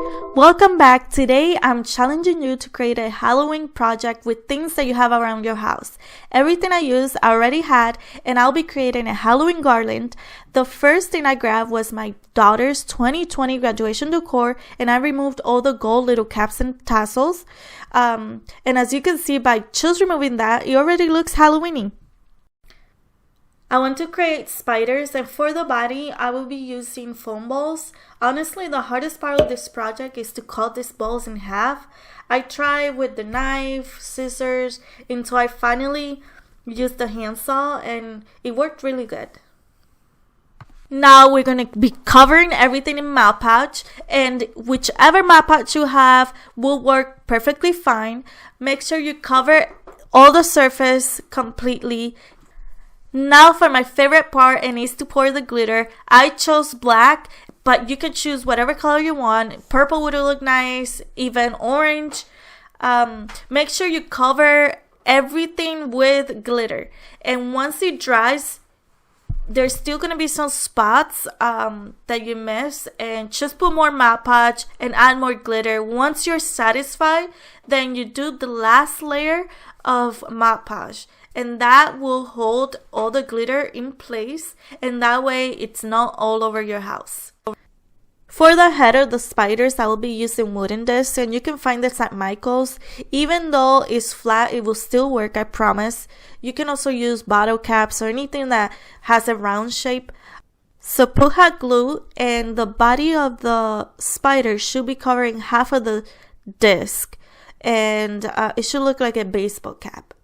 Welcome back. Today I'm challenging you to create a Halloween project with things that you have around your house. Everything I used I already had, and I'll be creating a Halloween garland. The first thing I grabbed was my daughter's 2020 graduation decor, and I removed all the gold little caps and tassels. And as you can see, by just removing that, it already looks Halloweeny. I want to create spiders, and for the body I will be using foam balls. Honestly, the hardest part of this project is to cut these balls in half. I tried with the knife, scissors, until I finally used the handsaw, and it worked really good. Now we're going to be covering everything in Mod Podge, and whichever Mod Podge you have will work perfectly fine. Make sure you cover all the surface completely. Now for my favorite part, and is to pour the glitter. I chose black, but you can choose whatever color you want. Purple would look nice, even orange. Make sure you cover everything with glitter, and once it dries, there's still gonna be some spots that you miss, and just put more Mod Podge and add more glitter. Once you're satisfied, then you do the last layer of Mod Podge, and that will hold all the glitter in place, and that way it's not all over your house. For the head of the spiders, I will be using wooden discs, and you can find this at Michael's. Even though it's flat, it will still work, I promise. You can also use bottle caps or anything that has a round shape. So put hot glue, and the body of the spider should be covering half of the disc, and it should look like a baseball cap.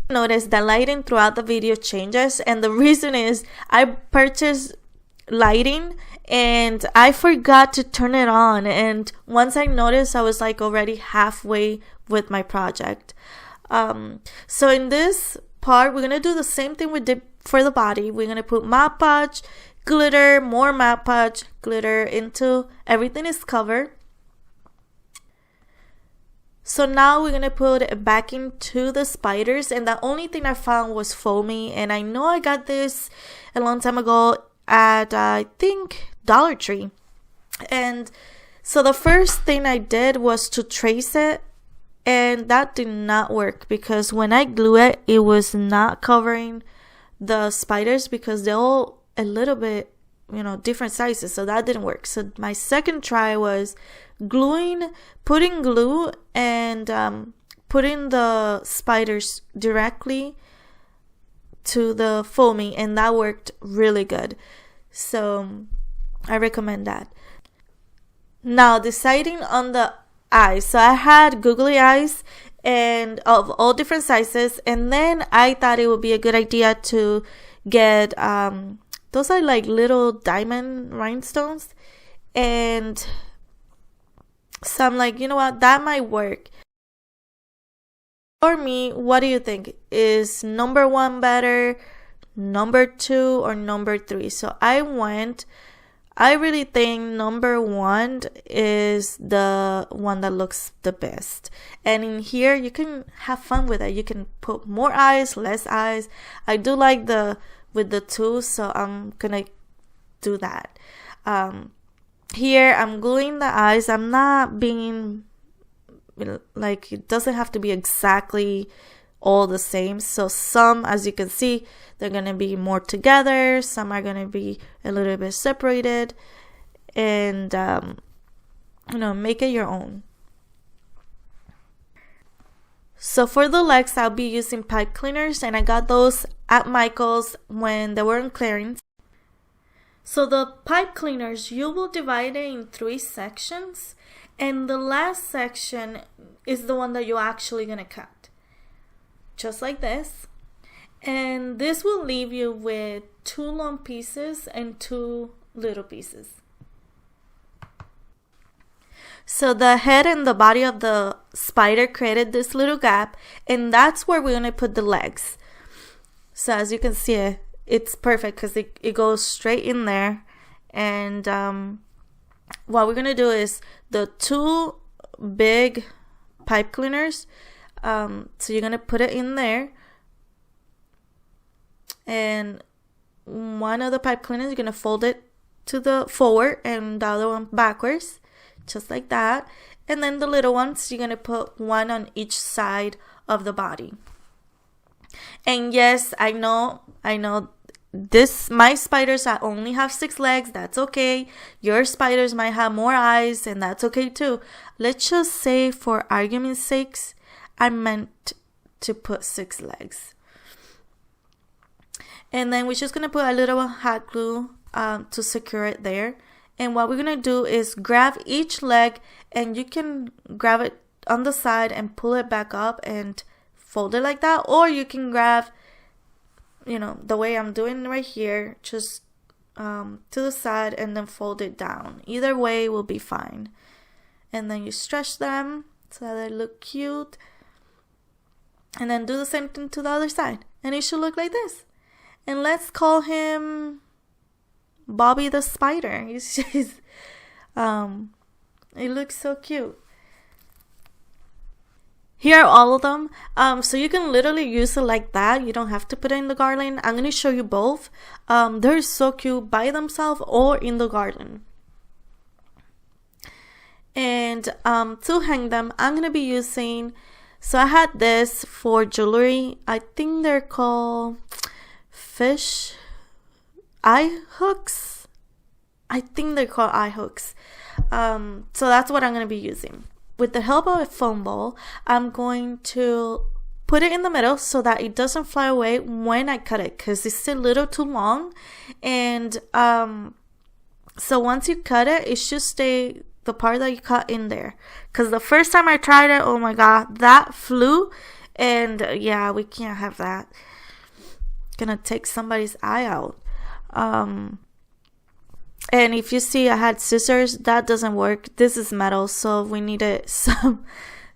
Notice the lighting throughout the video changes, and the reason is I purchased lighting and I forgot to turn it on, and once I noticed, I was like already halfway with my project. So in this part, we're gonna do the same thing we did for the body. We're gonna put Mod Podge, glitter, more Mod Podge, glitter until everything is covered. So now we're going to put it back into the spiders, and the only thing I found was foamy, and I know I got this a long time ago at I think Dollar Tree. And so the first thing I did was to trace it, and that did not work because when I glue it, it was not covering the spiders because they're all a little bit, different sizes, so that didn't work. So my second try was putting glue and putting the spiders directly to the foaming, and that worked really good. So I recommend that. Now deciding on the eyes. So I had googly eyes and of all different sizes, and then I thought it would be a good idea to get those are like little diamond rhinestones, and so I'm like, you know what, that might work. For me, what do you think? Is number 1 better, number 2, or number 3? So I really think number 1 is the one that looks the best. And in here, you can have fun with it. You can put more eyes, less eyes. I do like with the 2, so I'm gonna do that. Here I'm gluing the eyes. I'm not being like, it doesn't have to be exactly all the same. So some, as you can see, they're gonna be more together, some are gonna be a little bit separated, and make it your own. So for the legs, I'll be using pipe cleaners, and I got those at Michael's when they were on clearance. So the pipe cleaners, you will divide it in 3 sections, and the last section is the one that you're actually gonna cut, just like this. And this will leave you with 2 long pieces and 2 little pieces. So the head and the body of the spider created this little gap, and that's where we're gonna put the legs. So as you can see, it's perfect because it goes straight in there. And what we're gonna do is the 2 big pipe cleaners, so you're gonna put it in there, and one of the pipe cleaners you're gonna fold it to the forward and the other one backwards, just like that. And then the little ones, you're gonna put one on each side of the body. And yes, I know my spiders only have 6 legs. That's okay. Your spiders might have more eyes, and that's okay too. Let's just say, for argument's sakes, I meant to put 6 legs. And then we're just gonna put a little hot glue to secure it there. And what we're gonna do is grab each leg, and you can grab it on the side and pull it back up and fold it like that, or you can grab, the way I'm doing right here, just to the side and then fold it down. Either way will be fine. And then you stretch them so that they look cute, and then do the same thing to the other side, and it should look like this. And let's call him Bobby the Spider. He's just, it looks so cute. Here are all of them. So you can literally use it like that. You don't have to put it in the garland. I'm going to show you both. They're so cute by themselves or in the garland. And to hang them, I'm going to be using, so I had this for jewelry. I think they're called fish eye hooks. I think they're called eye hooks. So that's what I'm going to be using. With the help of a foam ball, I'm going to put it in the middle so that it doesn't fly away when I cut it, because it's a little too long. And so once you cut it, it should stay the part that you cut in there. Because the first time I tried it, oh my god, that flew. And yeah, we can't have that. Gonna take somebody's eye out. And if you see I had scissors, that doesn't work. This is metal, so we needed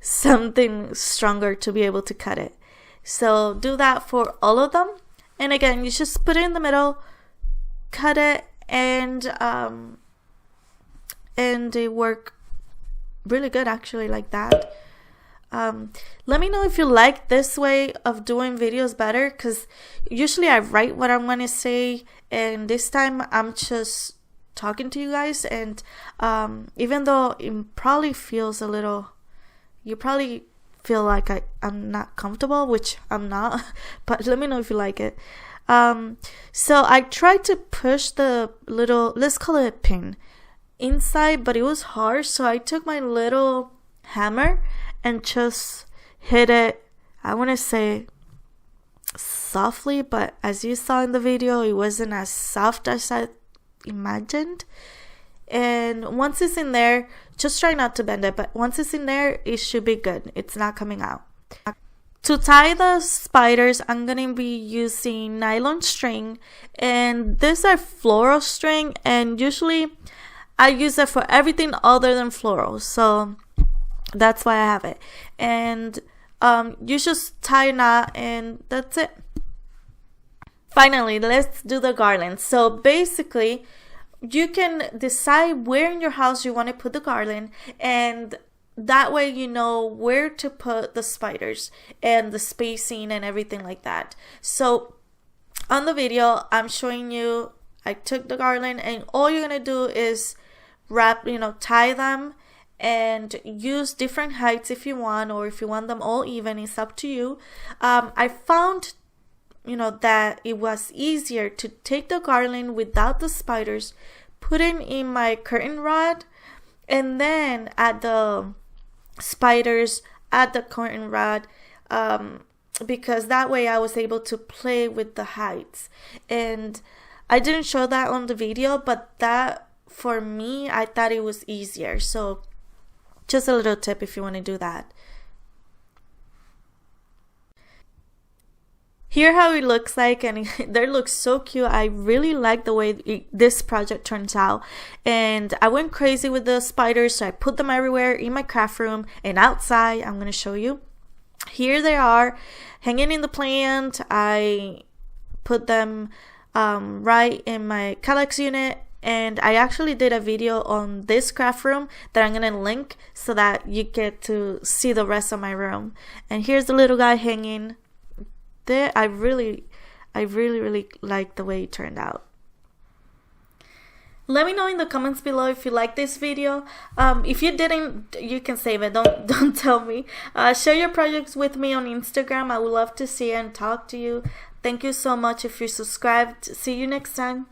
something stronger to be able to cut it. So do that for all of them. And again, you just put it in the middle, cut it, and they work really good actually like that. Let me know if you like this way of doing videos better, because usually I write what I'm going to say, and this time I'm just talking to you guys. And even though it probably feels a little, you probably feel like I'm not comfortable, which I'm not, but let me know if you like it. So I tried to push the little, let's call it a pin, inside, but it was hard, so I took my little hammer and just hit it, I want to say softly, but as you saw in the video, it wasn't as soft as I imagined. And once it's in there, just try not to bend it, but once it's in there, it should be good. It's not coming out. To tie the spiders, I'm gonna be using nylon string, and these are floral string, and usually I use it for everything other than floral, so that's why I have it. And you just tie a knot, and that's it. Finally, let's do the garland. So basically, you can decide where in your house you want to put the garland, and that way you know where to put the spiders and the spacing and everything like that. So on the video, I'm showing you, I took the garland, and all you're gonna do is wrap, tie them, and use different heights if you want, or if you want them all even, it's up to you. I found that it was easier to take the garland without the spiders, put it in my curtain rod, and then add the spiders at the curtain rod, because that way I was able to play with the heights. And I didn't show that on the video, but that, for me, I thought it was easier. So just a little tip if you want to do that. Here how it looks like, and they look so cute. I really like the way this project turns out, and I went crazy with the spiders, so I put them everywhere in my craft room and outside. I'm gonna show you. Here they are hanging in the plant. I put them right in my Kallax unit, and I actually did a video on this craft room that I'm gonna link so that you get to see the rest of my room. And here's the little guy hanging there. I really like the way it turned out. Let me know in the comments below if you like this video. If you didn't, you can save it. Don't tell me. Share your projects with me on Instagram. I would love to see and talk to you. Thank you so much if you're subscribed. See you next time.